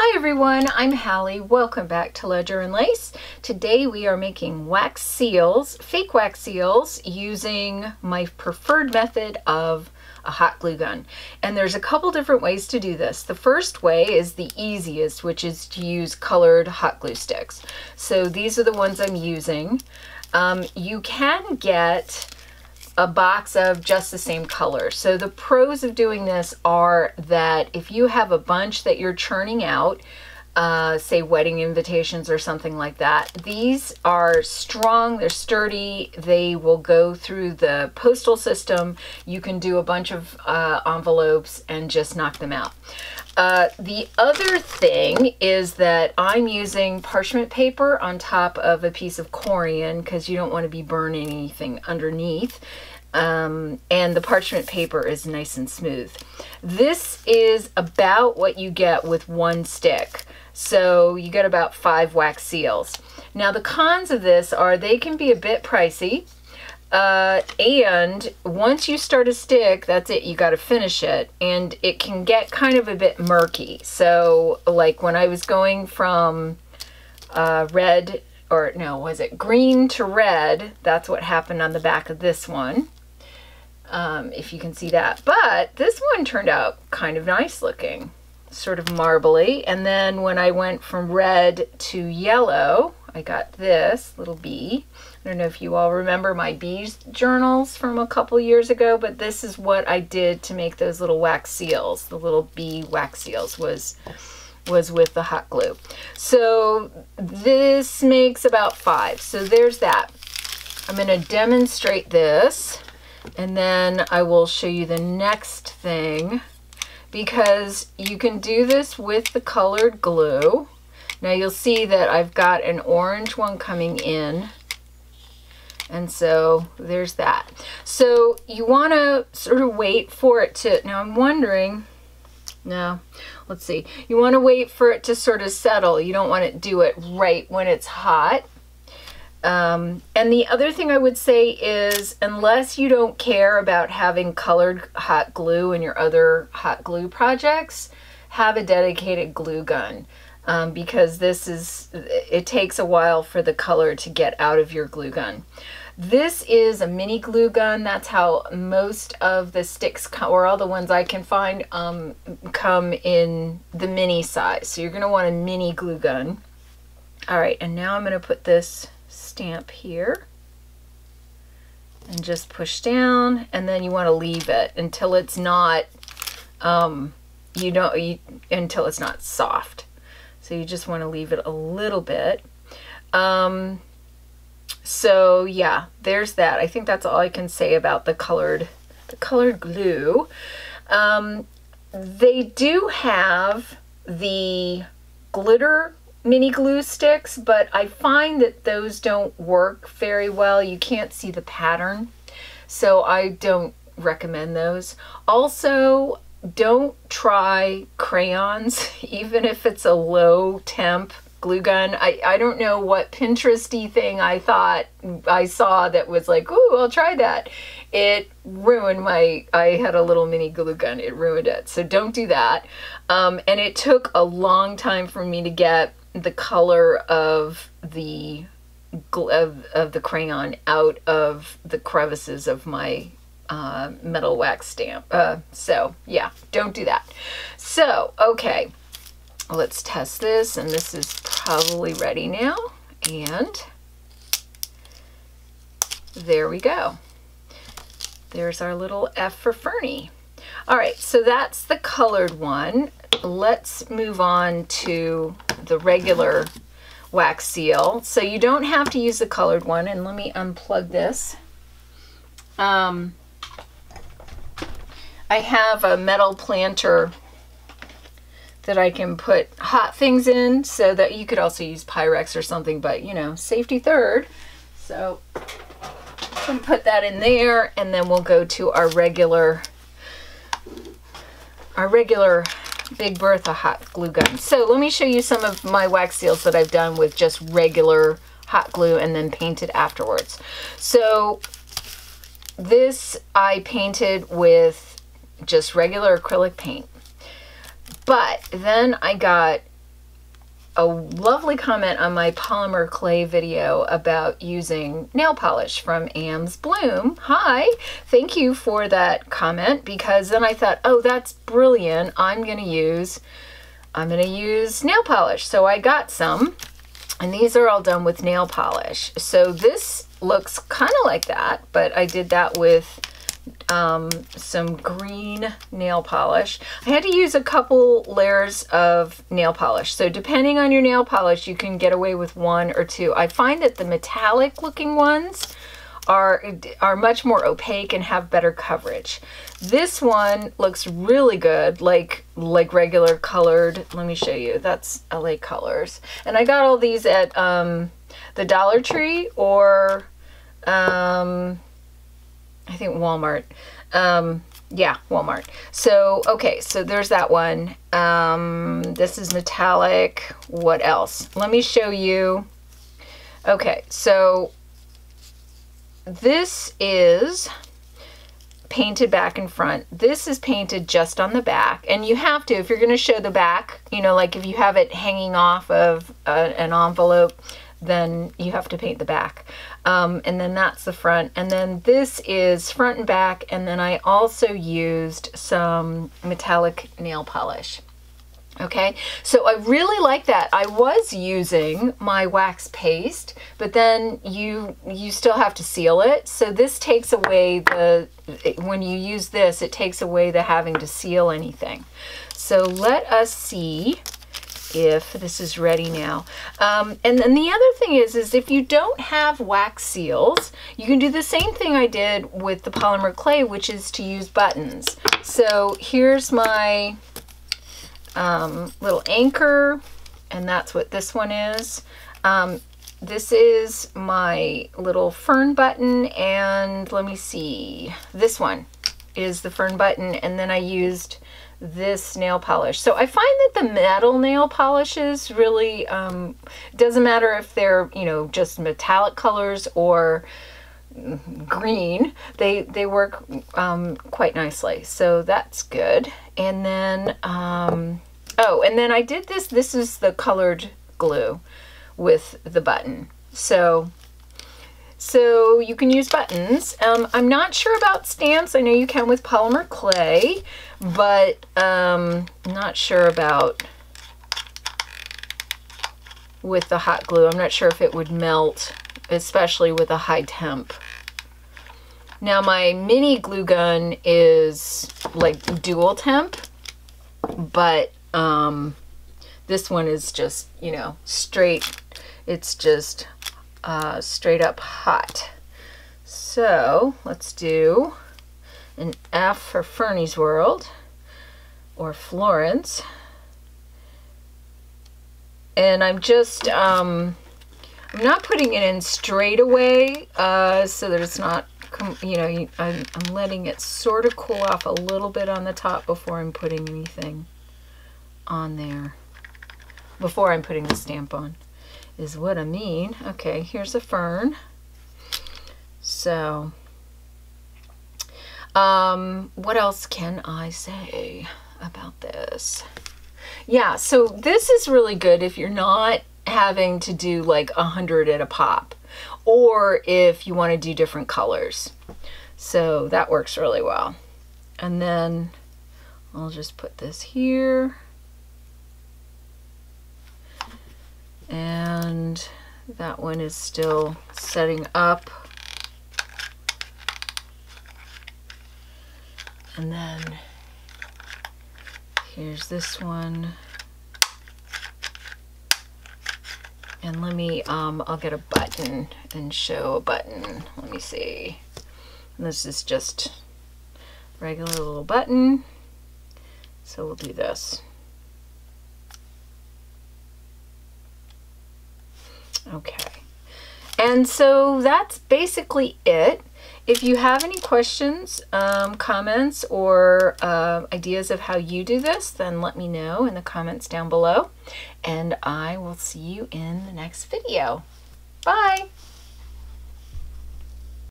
Hi everyone, I'm Hallie. Welcome back to Ledger and Lace. Today we are making wax seals, fake wax seals, using my preferred method of a hot glue gun. And there's a couple different ways to do this. The first way is the easiest, which is to use colored hot glue sticks. So these are the ones I'm using. You can get a box of just the same color. So the pros of doing this are that if you have a bunch that you're churning out, say wedding invitations or something like that, these are strong, they're sturdy, they will go through the postal system. You can do a bunch of envelopes and just knock them out. The other thing is that I'm using parchment paper on top of a piece of corian because you don't want to be burning anything underneath. And the parchment paper is nice and smooth. This is about what you get with one stick. So you get about 5 wax seals. Now the cons of this are they can be a bit pricey. And once you start a stick, that's it, you got to finish it, and it can get kind of a bit murky. So like when I was going from red, or no, was it green to red, that's what happened on the back of this one, if you can see that. But this one turned out kind of nice looking, sort of marbly. And then when I went from red to yellow, I got this little bee. I don't know if you all remember my bees journals from a couple years ago, but this is what I did to make those little wax seals. The little bee wax seals was with the hot glue. So this makes about 5. So there's that. I'm going to demonstrate this, and then I will show you the next thing, because you can do this with the colored glue. Now you'll see that I've got an orange one coming in. And so there's that. So you want to sort of wait for it to, now I'm wondering, no, let's see. You want to wait for it to sort of settle. You don't want to do it right when it's hot. And the other thing I would say is, unless you don't care about having colored hot glue in your other hot glue projects, have a dedicated glue gun. Because it takes a while for the color to get out of your glue gun. This is a mini glue gun. That's how most of the sticks, or all the ones I can find, come in the mini size. So you're going to want a mini glue gun. All right, and now I'm going to put this stamp here and just push down, and then you want to leave it until it's not, until it's not soft. So you just want to leave it a little bit. So yeah, there's that. I think that's all I can say about the colored glue. They do have the glitter mini glue sticks, but I find that those don't work very well. You can't see the pattern, so I don't recommend those. Also, don't try crayons, even if it's a low temp glue gun. I don't know what Pinteresty thing I thought I saw that was like, ooh, I'll try that. It ruined I had a little mini glue gun. It ruined it. So don't do that. And it took a long time for me to get the color of the crayon out of the crevices of my metal wax stamp. So yeah, don't do that. So, okay, let's test this, and this is probably ready now, and there we go. There's our little F for Fernie. All right, so that's the colored one. Let's move on to the regular wax seal. So you don't have to use the colored one, and let me unplug this. I have a metal planter that I can put hot things in, so that you could also use Pyrex or something, but you know, safety third. So I'm gonna put that in there, and then we'll go to our regular Big Bertha hot glue gun. So let me show you some of my wax seals that I've done with just regular hot glue and then painted afterwards. So this I painted with just regular acrylic paint. But then I got a lovely comment on my polymer clay video about using nail polish from Am's Bloom. Hi, thank you for that comment, because then I thought, oh, that's brilliant. I'm gonna use nail polish. So I got some, and these are all done with nail polish. So this looks kind of like that, but I did that with some green nail polish. I had to use a couple layers of nail polish. So depending on your nail polish, you can get away with 1 or 2. I find that the metallic looking ones are much more opaque and have better coverage. This one looks really good, like regular colored. Let me show you. That's LA Colors. And I got all these at the Dollar Tree or I think Walmart. Yeah, Walmart. So, okay, so there's that one. This is metallic. What else? Let me show you. Okay, so this is painted back and front. This is painted just on the back, and you have to, if you're going to show the back, you know, like if you have it hanging off of an envelope, then you have to paint the back. And then that's the front. And then this is front and back. And then I also used some metallic nail polish. Okay, so I really like that. I was using my wax paste, but then you still have to seal it. So this takes away when you use this, it takes away the having to seal anything. So let us see if this is ready now. And then the other thing is if you don't have wax seals, you can do the same thing I did with the polymer clay, which is to use buttons. So here's my little anchor, and that's what this one is. This is my little fern button, and let me see, this one is the fern button, and then I used this nail polish. So I find that the metal nail polishes really, doesn't matter if they're, you know, just metallic colors or green, they work quite nicely. So that's good. And then, oh, and then I did this is the colored glue with the button. So you can use buttons. I'm not sure about stamps. I know you can with polymer clay, but not sure about with the hot glue. I'm not sure if it would melt, especially with a high temp. Now my mini glue gun is like dual temp, but this one is just, you know, straight. It's just straight up hot. So let's do an F for Fernie's World or Florence. And I'm just, I'm not putting it in straight away so that it's not, you know, I'm letting it sort of cool off a little bit on the top before I'm putting anything on there. Before I'm putting the stamp on is what I mean. Okay, here's a fern. So, what else can I say about this? Yeah, so this is really good if you're not having to do like 100 at a pop, or if you want to do different colors. So that works really well. And then I'll just put this here. And that one is still setting up. And then here's this one. And let me, I'll get a button and show a button. Let me see. And this is just regular little button. So we'll do this. Okay, and so that's basically it. If you have any questions, comments, or ideas of how you do this, then let me know in the comments down below, and I will see you in the next video. Bye!